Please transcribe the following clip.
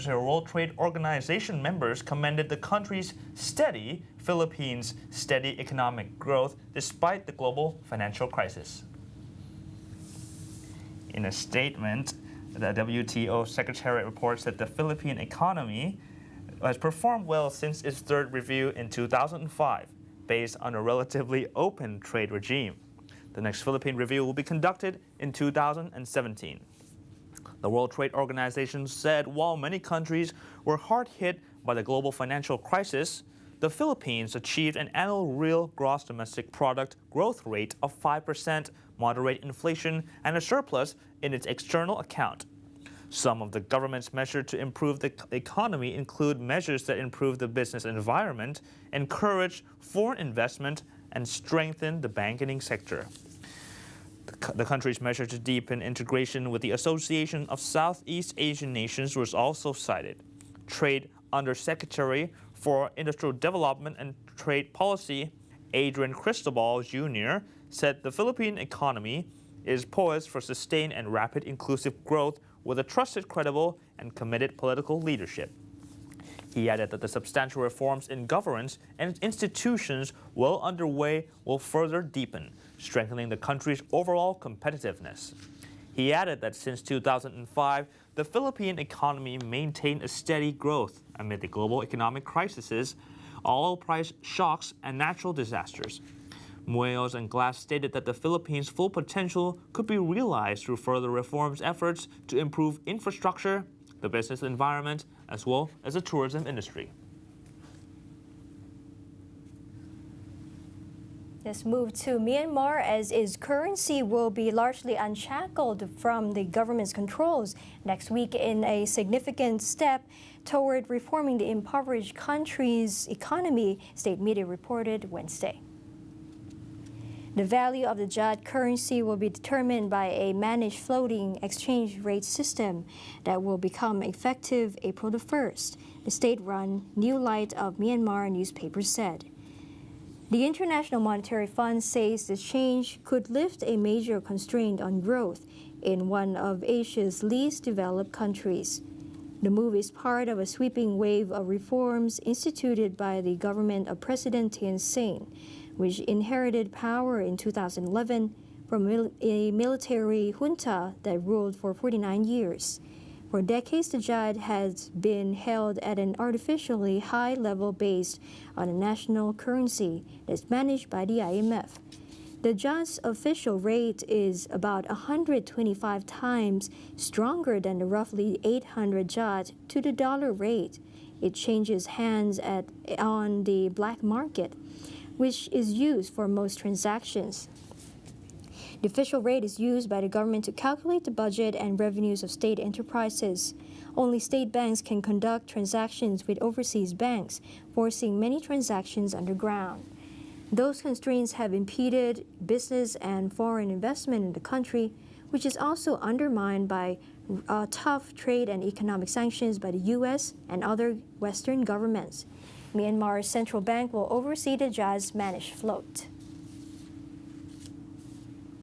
World Trade Organization members commended the country's Philippines' steady economic growth despite the global financial crisis. In a statement, the WTO Secretariat reports that the Philippine economy has performed well since its third review in 2005, based on a relatively open trade regime. The next Philippine review will be conducted in 2017. The World Trade Organization said while many countries were hard hit by the global financial crisis, the Philippines achieved an annual real gross domestic product growth rate of 5%, moderate inflation, and a surplus in its external account. Some of the government's measures to improve the economy include measures that improve the business environment, encourage foreign investment, and strengthen the banking sector. The country's measure to deepen integration with the Association of Southeast Asian Nations was also cited. Trade Undersecretary for Industrial Development and Trade Policy, Adrian Cristobal Jr., said the Philippine economy is poised for sustained and rapid inclusive growth with a trusted, credible, and committed political leadership. He added that the substantial reforms in governance and institutions well underway will further deepen, strengthening the country's overall competitiveness. He added that since 2005, the Philippine economy maintained a steady growth amid the global economic crises, oil price shocks, and natural disasters. Mueos and Glass stated that the Philippines' full potential could be realized through further reforms efforts to improve infrastructure, the business environment, as well as the tourism industry. Let's move to Myanmar, as its currency will be largely unshackled from the government's controls next week in a significant step toward reforming the impoverished country's economy, state media reported Wednesday. The value of the kyat currency will be determined by a managed floating exchange rate system that will become effective April the 1st, the state-run New Light of Myanmar newspaper said. The International Monetary Fund says the change could lift a major constraint on growth in one of Asia's least developed countries. The move is part of a sweeping wave of reforms instituted by the government of President Thein Sein, which inherited power in 2011 from a military junta that ruled for 49 years. For decades, the kyat has been held at an artificially high level based on a national currency that's managed by the IMF. The kyat's official rate is about 125 times stronger than the roughly 800 kyat to the dollar rate. It changes hands on the black market, which is used for most transactions. The official rate is used by the government to calculate the budget and revenues of state enterprises. Only state banks can conduct transactions with overseas banks, forcing many transactions underground. Those constraints have impeded business and foreign investment in the country, which is also undermined by tough trade and economic sanctions by the U.S. and other Western governments. Myanmar's central bank will oversee the kyat's managed float.